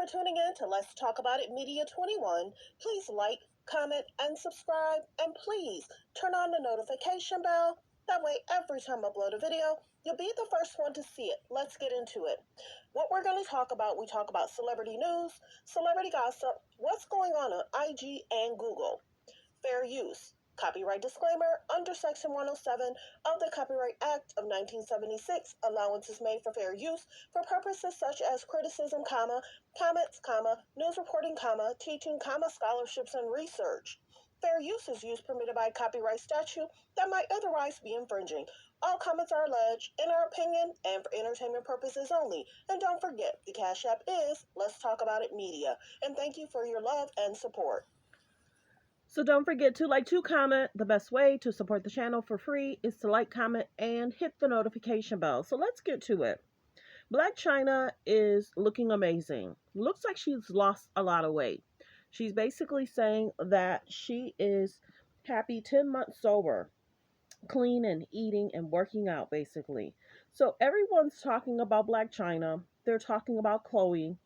for tuning in to Let's Talk About It Media 21. Please like, comment, and subscribe. And please turn on the notification bell. That way, every time I upload a video, you'll be the first one to see it. Let's get into it. What we're going to talk about, we talk about celebrity news, celebrity gossip, what's going on IG and Google, fair use, copyright disclaimer under Section 107 of the Copyright Act of 1976, allowances made for fair use for purposes such as criticism, comments, news reporting, teaching, scholarships, and research. Fair use is use permitted by copyright statute that might otherwise be infringing. All comments are alleged in our opinion and for entertainment purposes only. And don't forget, the Cash App is Let's Talk About It Media. And thank you for your love and support. So don't forget to comment. The best way to support the channel for free is to like, comment, and hit the notification bell. So let's get to it. Blac Chyna is looking amazing. Looks like she's lost a lot of weight. She's basically saying that she is happy 10 months sober, clean and eating and working out basically. So everyone's talking about Blac Chyna. They're talking about Khloe.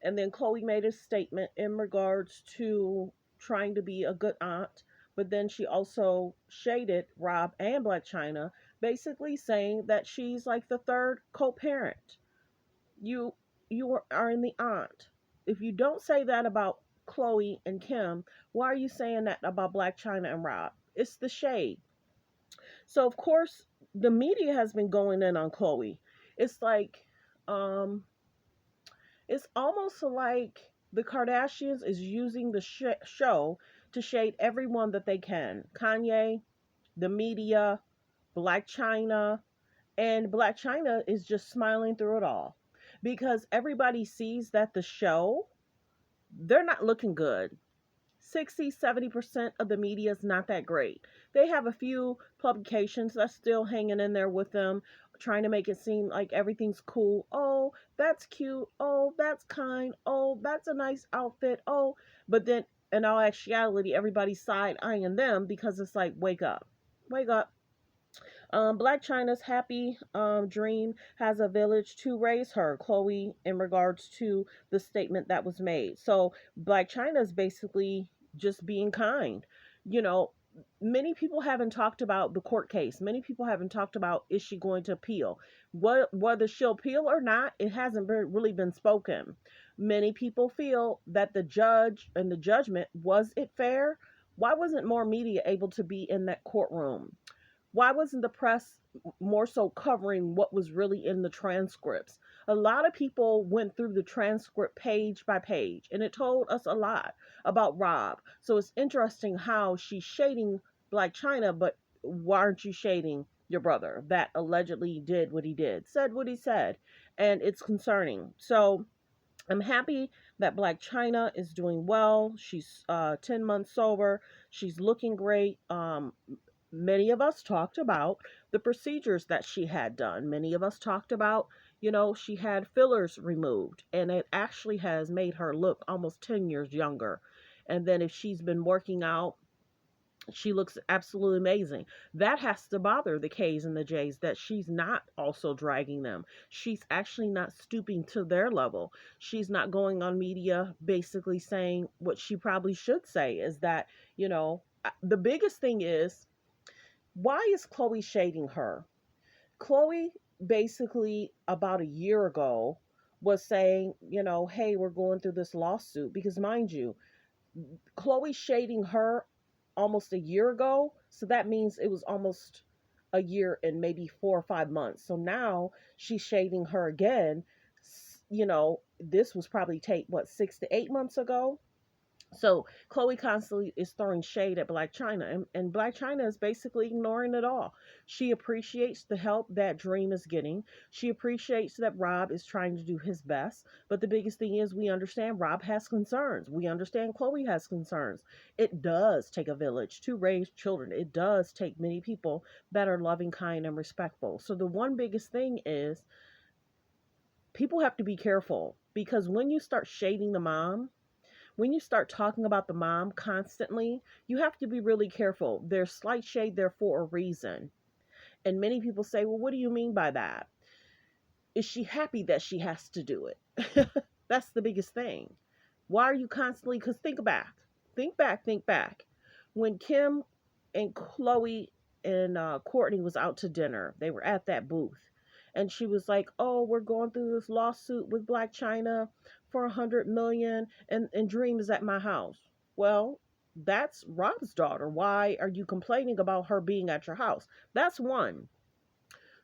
And then Khloe made a statement in regards to trying to be a good aunt, but then she also shaded Rob and Blac Chyna, basically saying that she's like the third co-parent. You are in the aunt. If you don't say that about Khloe and Kim, why are you saying that about Blac Chyna and Rob? It's the shade. So of course the media has been going in on Khloe. It's like it's almost like the Kardashians is using the show to shade everyone that they can. Kanye, the media, Blac Chyna, and Blac Chyna is just smiling through it all because everybody sees that the show, they're not looking good. 60-70% of the media is not that great. They have a few publications that's still hanging in there with them, trying to make it seem like everything's cool. Oh, that's cute. Oh, that's kind. Oh, that's a nice outfit. Oh, but then in all actuality, everybody's side eyeing them because it's like, wake up, wake up. Blac Chyna's happy dream has a village to raise her, Khloe, in regards to the statement that was made. So Blac Chyna is basically just being kind. You know, many people haven't talked about the court case. Many people haven't talked about, is she going to appeal? Whether she'll appeal or not, it hasn't really been spoken. Many people feel that the judge and the judgment, was it fair? Why wasn't more media able to be in that courtroom? Why wasn't the press more so covering what was really in the transcripts? A lot of people went through the transcript page by page, and it told us a lot about Rob. So it's interesting how she's shading Blac Chyna, but why aren't you shading your brother that allegedly did what he did, said what he said? And it's concerning. So I'm happy that Blac Chyna is doing well. She's 10 months sober. She's looking great. Many of us talked about the procedures that she had done. Many of us talked about, she had fillers removed, and it actually has made her look almost 10 years younger. And then if she's been working out, she looks absolutely amazing. That has to bother the K's and the J's, that she's not also dragging them. She's actually not stooping to their level. She's not going on media basically saying what she probably should say, is that, the biggest thing is, why is Khloe shading her? Khloe basically about a year ago was saying, hey, we're going through this lawsuit because, mind you, Khloe shading her almost a year ago. So that means it was almost a year and maybe 4 or 5 months. So now she's shading her again. This was probably 6 to 8 months ago. So Khloe constantly is throwing shade at Blac Chyna, and Blac Chyna is basically ignoring it all. She appreciates the help that Dream is getting. She appreciates that Rob is trying to do his best. But the biggest thing is, we understand Rob has concerns. We understand Khloe has concerns. It does take a village to raise children. It does take many people that are loving, kind, and respectful. So the one biggest thing is, people have to be careful, because when you start shading the mom, when you start talking about the mom constantly, you have to be really careful. There's slight shade there for a reason. And many people say, well, what do you mean by that? Is she happy that she has to do it? That's the biggest thing. Why are you constantly, because think back. When Kim and Khloe and Courtney was out to dinner, they were at that booth. And she was like, "Oh, we're going through this lawsuit with Blac Chyna for 100 million, and Dream is at my house." Well, that's Rob's daughter. Why are you complaining about her being at your house? That's one.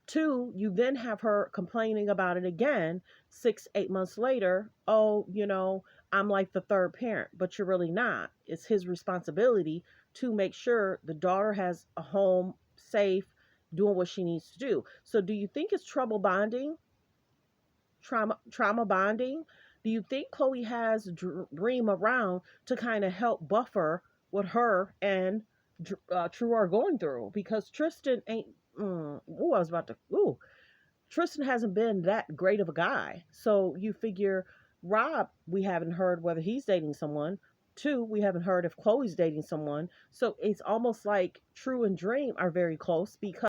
Two, you then have her complaining about it again 6, 8 months later. Oh, I'm like the third parent, but you're really not. It's his responsibility to make sure the daughter has a home, safe, doing what she needs to do. So, do you think it's trouble bonding, trauma bonding? Do you think Khloe has Dream around to kind of help buffer what her and True are going through? Because Tristan ain't. Ooh, I was about to. Ooh, Tristan hasn't been that great of a guy. So you figure Rob, we haven't heard whether he's dating someone. Two, we haven't heard if Chloe's dating someone. So it's almost like True and Dream are very close because